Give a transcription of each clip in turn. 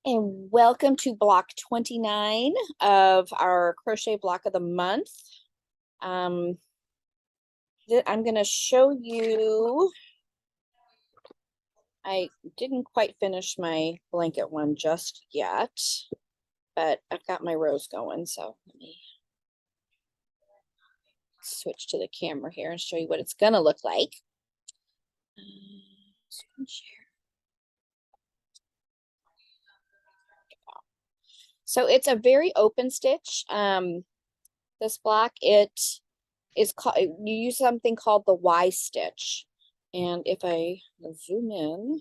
And welcome to block 29 of our crochet block of the month. I'm going to show you, I didn't quite finish my blanket one just yet, but I've got my rows going. So let me switch to the camera here and show you what it's going to look like. Screen share. So it's a very open stitch. This block, it is called, you use something called the Y stitch. And if I zoom in,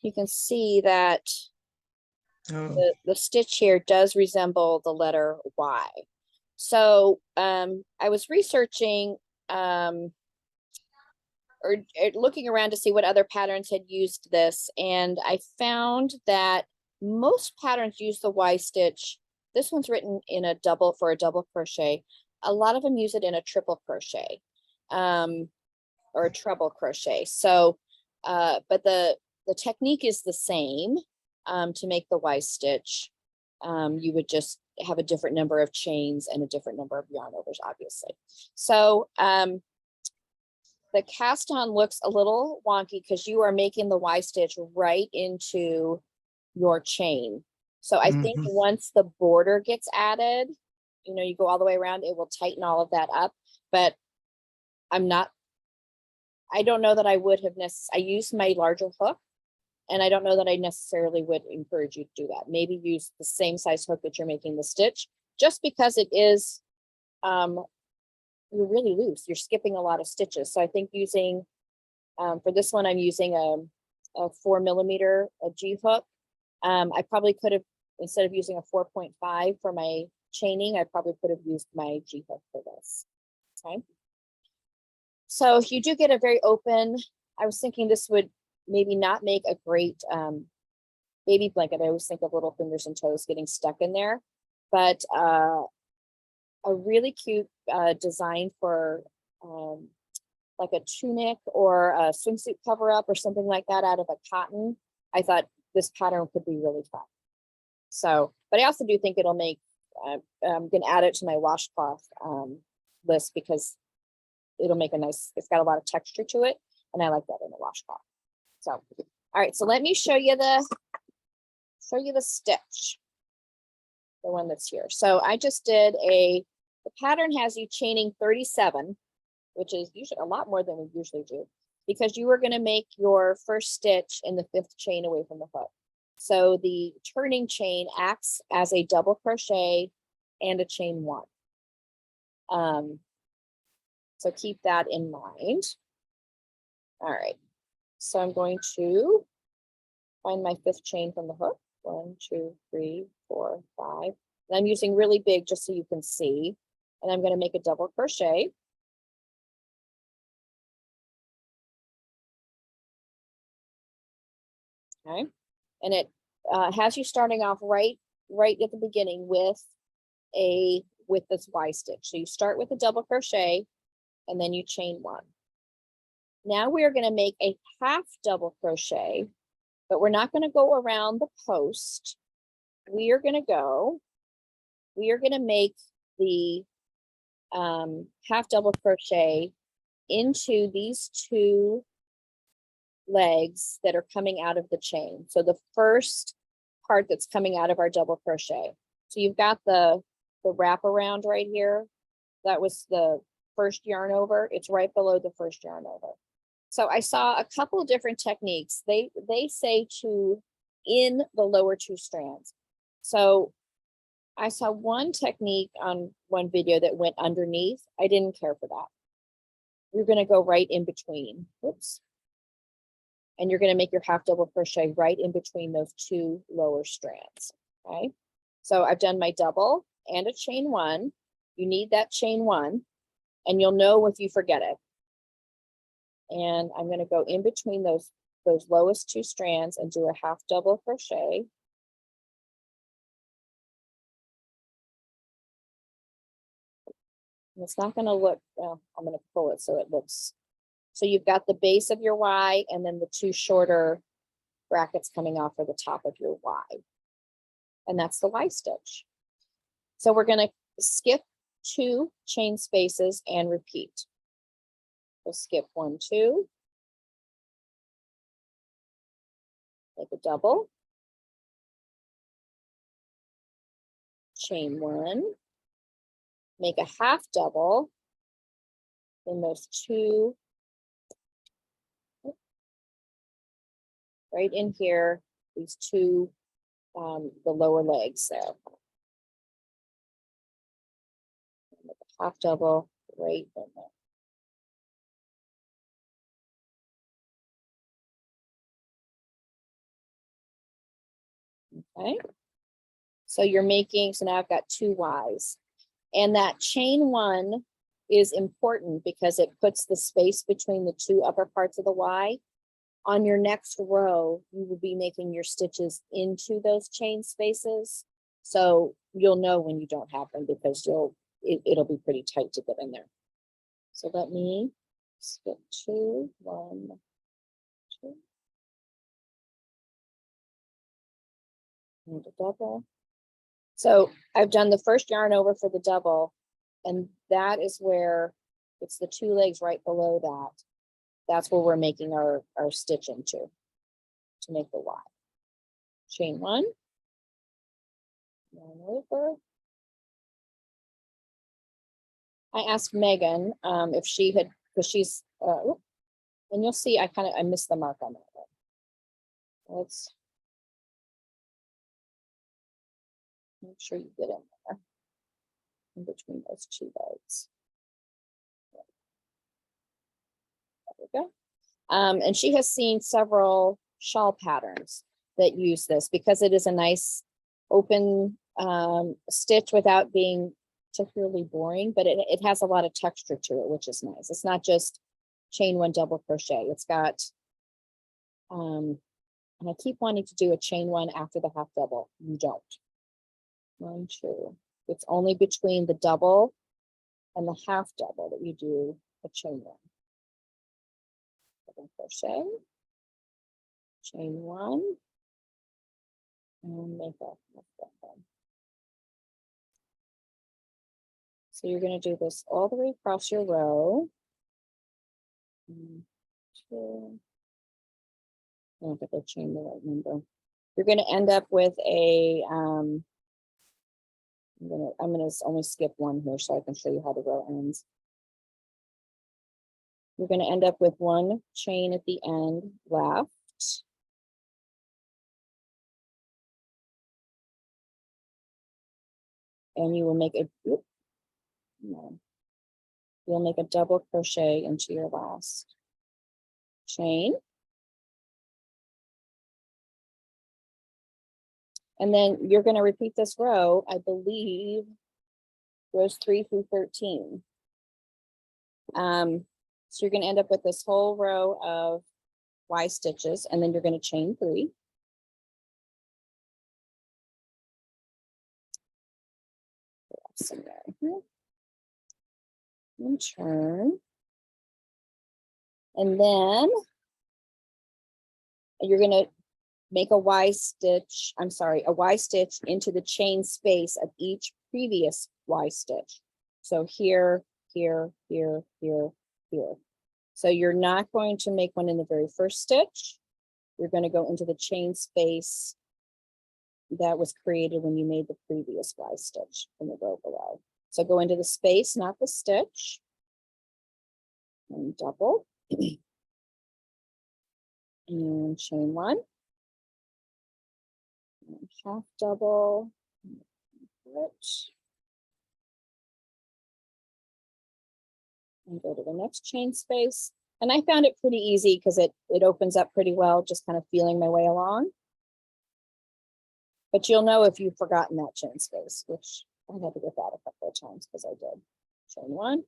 you can see that the stitch here does resemble the letter Y. So I was researching or looking around to see what other patterns had used this, and I found that most patterns use the Y stitch. This one's written in a double for a double crochet. A lot of them use it in a triple crochet or a treble crochet. So, but the technique is the same to make the Y stitch. You would just have a different number of chains and a different number of yarn overs, obviously. So the cast on looks a little wonky because you are making the Y stitch right into your chain. So I think once the border gets added, you go all the way around, it will tighten all of that up. But I don't know that I would have I used my larger hook, and I don't know that I necessarily would encourage you to do that. Maybe use the same size hook that you're making the stitch, just because it is, you're really loose. You're skipping a lot of stitches. So I think using, for this one, I'm using a 4mm G hook. I probably could have, instead of using a 4.5 for my chaining, I probably could have used my G hook for this. Okay. So you do get a very open, I was thinking this would maybe not make a great baby blanket. I always think of little fingers and toes getting stuck in there, but a really cute design for like a tunic or a swimsuit cover up or something like that out of a cotton. I thought this pattern could be really fun. So, but I also do think it'll make, I'm going to add it to my washcloth list because it'll make a nice, it's got a lot of texture to it, and I like that in a washcloth. So, all right, so let me show you the stitch, the one that's here. So I just did the pattern has you chaining 37, which is usually a lot more than we usually do, because you are going to make your first stitch in the 5th chain away from the hook. So the turning chain acts as a double crochet and a chain 1. So keep that in mind. All right, so I'm going to find my 5th chain from the hook. 1, 2, 3, 4, 5. And I'm using really big just so you can see. And I'm going to make a double crochet. Okay, and it has you starting off right at the beginning with this Y stitch. So you start with a double crochet, and then you chain 1. Now we are going to make a half double crochet, but we're not going to go around the post. We are going to make the half double crochet into these 2 legs that are coming out of the chain. So the first part that's coming out of our double crochet. So you've got the wraparound right here. That was the first yarn over. It's right below the first yarn over. So I saw a couple of different techniques. They say to in the lower 2 strands. So I saw one technique on one video that went underneath. I didn't care for that. You're going to go right in between. Oops. And you're going to make your half double crochet right in between those 2 lower strands. Okay. So I've done my double and a chain 1. You need that chain 1, and you'll know if you forget it. And I'm going to go in between those lowest 2 strands and do a half double crochet. And it's not going to look, well, I'm going to pull it so it looks So you've got the base of your Y and then the two shorter brackets coming off of the top of your Y. And that's the Y stitch. So we're going to skip 2 chain spaces and repeat. We'll skip 1, 2, make a double, chain 1, make a half double in those 2 right in here, these 2 the lower legs there. Make a half double right in there. Okay, so you're making, so now I've got 2 Ys. And that chain 1 is important because it puts the space between the 2 upper parts of the Y. On your next row, you will be making your stitches into those chain spaces. So you'll know when you don't have them because it'll be pretty tight to get in there. So let me skip 2, 1, 2. And a double. So I've done the first yarn over for the double, and that is where it's the 2 legs right below that. That's where we're making our stitch into to make the Y. Chain 1, yarn over. I asked Megan if she had, because she's, and you'll see I missed the mark on that one. Let's make sure you get in there, in between those 2 legs. There we go. And she has seen several shawl patterns that use this because it is a nice open stitch without being particularly boring, but it has a lot of texture to it, which is nice. It's not just chain 1 double crochet. It's got, and I keep wanting to do a chain 1 after the half double. You don't. 1, 2. It's only between the double and the half double that you do a chain 1. Double crochet, chain 1, and make a half double. So you're going to do this all the way across your row. 1, 2. I don't think I chained the right number. You're going to end up with a I'm gonna only skip 1 here so I can show you how the row ends. You're going to end up with 1 chain at the end left. And you will make a, no, you'll make a double crochet into your last chain. And then you're going to repeat this row, I believe, rows 3 through 13. So you're going to end up with this whole row of Y stitches, and then you're going to chain 3. Somewhere here. And turn. And then you're going to make a Y stitch, a Y stitch into the chain space of each previous Y stitch. So here, here, here, here, here. So you're not going to make one in the very first stitch. You're going to go into the chain space that was created when you made the previous Y stitch in the row below. So go into the space, not the stitch, and double, and chain 1, and half double, and go to the next chain space. And I found it pretty easy because it opens up pretty well, just kind of feeling my way along. But you'll know if you've forgotten that chain space, which I had to get that a couple of times because I did. Chain 1.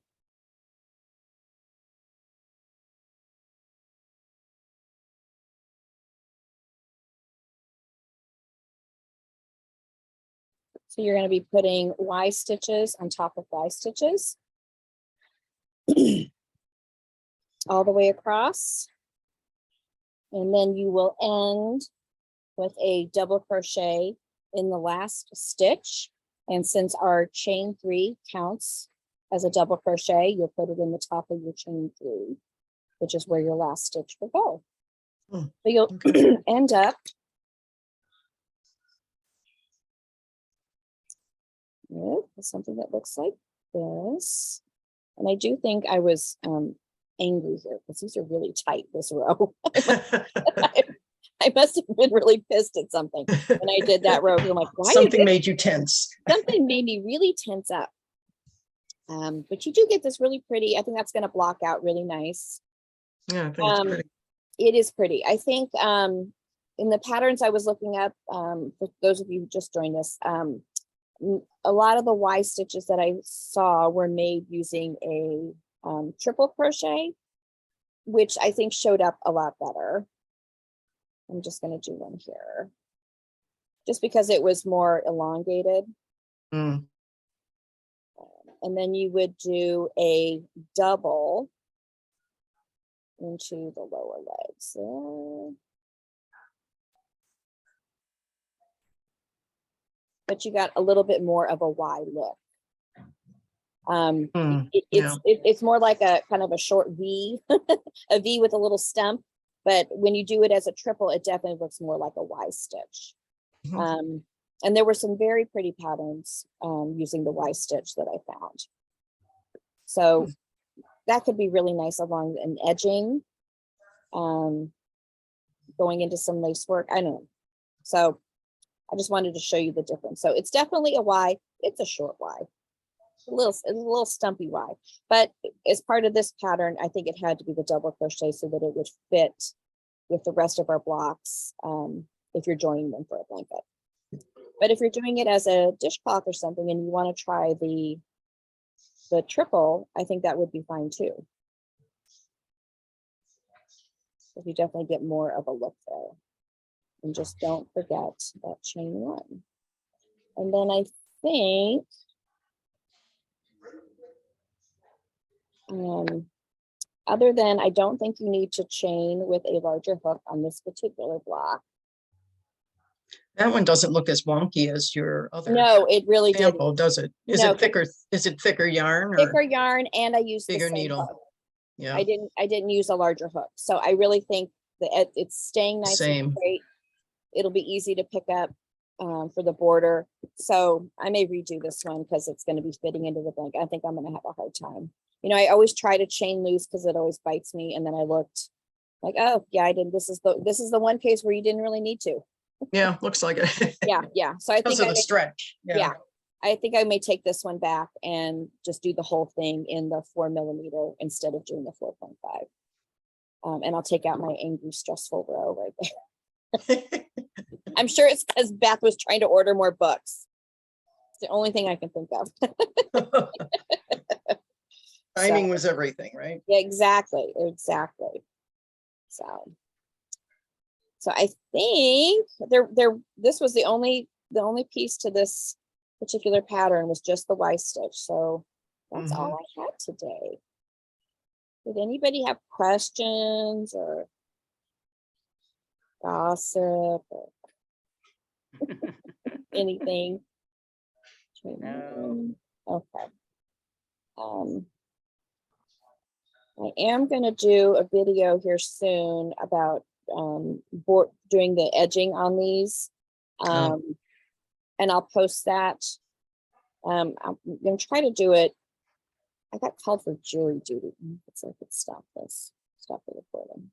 So you're going to be putting Y stitches on top of Y stitches. all the way across. And then you will end with a double crochet in the last stitch. And since our chain 3 counts as a double crochet, you'll put it in the top of your chain 3, which is where your last stitch will go. So you'll end up with something that looks like this. And I do think I was angry here because these are really tight, this row. I must have been really pissed at something when I did that row. I'm like, why? Something made you tense. Something made me really tense up. But you do get this really pretty. I think that's going to block out really nice. Yeah, I think it's pretty. It is pretty. I think in the patterns I was looking up, for those of you who just joined us, a lot of the Y stitches that I saw were made using a triple crochet, which I think showed up a lot better. I'm just going to do one here just because it was more elongated. And then you would do a double into the lower legs. But you got a little bit more of a Y look. It's more like a kind of a short V, a V with a little stump. But when you do it as a triple, it definitely looks more like a Y stitch. And there were some very pretty patterns using the Y stitch that I found. So that could be really nice along an edging, going into some lace work. I don't know. So I just wanted to show you the difference. So it's definitely a Y. It's a short Y. A little stumpy Y. But as part of this pattern, I think it had to be the double crochet so that it would fit with the rest of our blocks if you're joining them for a blanket. But if you're doing it as a dishcloth or something and you want to try the triple, I think that would be fine too. So you definitely get more of a look there. And just don't forget that chain 1. And then I think other than, I don't think you need to chain with a larger hook on this particular block. That one doesn't look as wonky as your other. No, it really sample, didn't. does it? Is it thicker? Is it thicker yarn? Thicker yarn, and I used bigger the same needle. hook. Yeah. I didn't use a larger hook. So I really think that it's staying nice and straight. It'll be easy to pick up for the border. So I may redo this one because it's going to be fitting into the blanket. I think I'm going to have a hard time. You know, I always try to chain loose because it always bites me. And then I looked like, oh yeah, I did. This is the one case where you didn't really need to. Yeah, looks like it. Yeah. So I think of the stretch. Yeah. I think I may take this one back and just do the whole thing in the 4mm instead of doing the 4.5. And I'll take out my angry, stressful row right there. I'm sure it's because Beth was trying to order more books. It's the only thing I can think of. Timing was everything, right? Yeah, exactly. So I think this was the only piece to this particular pattern was just the Y stitch. So that's all I had today. Did anybody have questions or gossip or anything? No. Okay. I am going to do a video here soon about doing the edging on these. And I'll post that. I'm going to try to do it. I got called for jury duty. It's like, stop the recording.